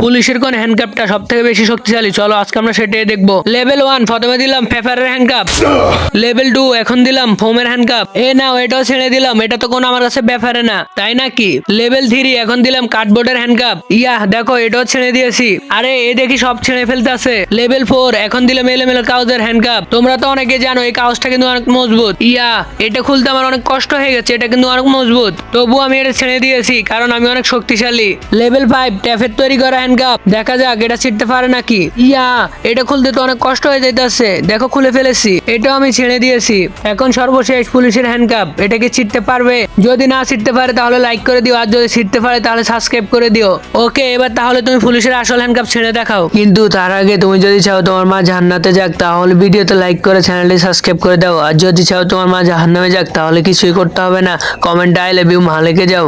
পুলিশের কোন হ্যান্ডকাপটা সব থেকে বেশি শক্তিশালী, চলো আজকে আমরা সেটাই দেখবো। লেভেল 1 প্রথমে দিলাম পেপারের হ্যান্ডকাপ। লেভেল 2 এখন দিলাম ফোমের হ্যান্ডকাপ। নাও এটাও ছেড়ে দিলাম, এটা তো কোনো আমার কাছে ব্যাপারে না, তাই নাকি? লেভেল 3 এখন দিলাম কার্ডবোর্ডের হ্যান্ডকাপ। দেখো এটাও ছেড়ে দিয়েছি। আরে এ দেখি সব ছেড়ে ফেলতে আছে। লেভেল 4 এখন দিলাম এলোমেলো কাগজের হ্যান্ডকাপ। তোমরা তো অনেকে জানো এই কাগজটা কিন্তু অনেক মজবুত। এটা খুলতে আমার অনেক কষ্ট হয়ে গেছে, এটা কিন্তু অনেক মজবুত, তবু আমি এটা ছেড়ে দিয়েছি কারণ আমি অনেক শক্তিশালী। লেভেল 5 ট্যাফের তৈরি করা হ্যান্ডকাপ, দেখা যাক এটা ছিটতে পারে নাকি। এটা খুলতে তো অনেক কষ্ট হয়ে যাইতেছে, দেখো খুলে ফেলেছি, এটাও আমি ছেড়ে দিয়েছি। এখন সর্বশেষ পুলিশের হ্যান্ডকাপ, এটা কি ছিটতে পারবে? যদি না ছিটতে পারে তাহলে লাইক করে দিও, আর যদি ছিটতে পারে তাহলে সাবস্ক্রাইব করে দিও। ওকে, এবার তাহলে তুমি পুলিশের আসল হ্যান্ডকাপ ছেড়ে দেখাও। কিন্তু তার আগে তুমি যদি চাও তোমার মা জান্নাতে যাক তাহলে ভিডিওতে লাইক করে চ্যানেলটি সাবস্ক্রাইব করে দাও, আর যদি চাও তোমার মা জাহান্নামে যাক তাহলে কিছুই করতে হবে না, কমেন্টে আই লাভ ইউ মা লিখে যাও।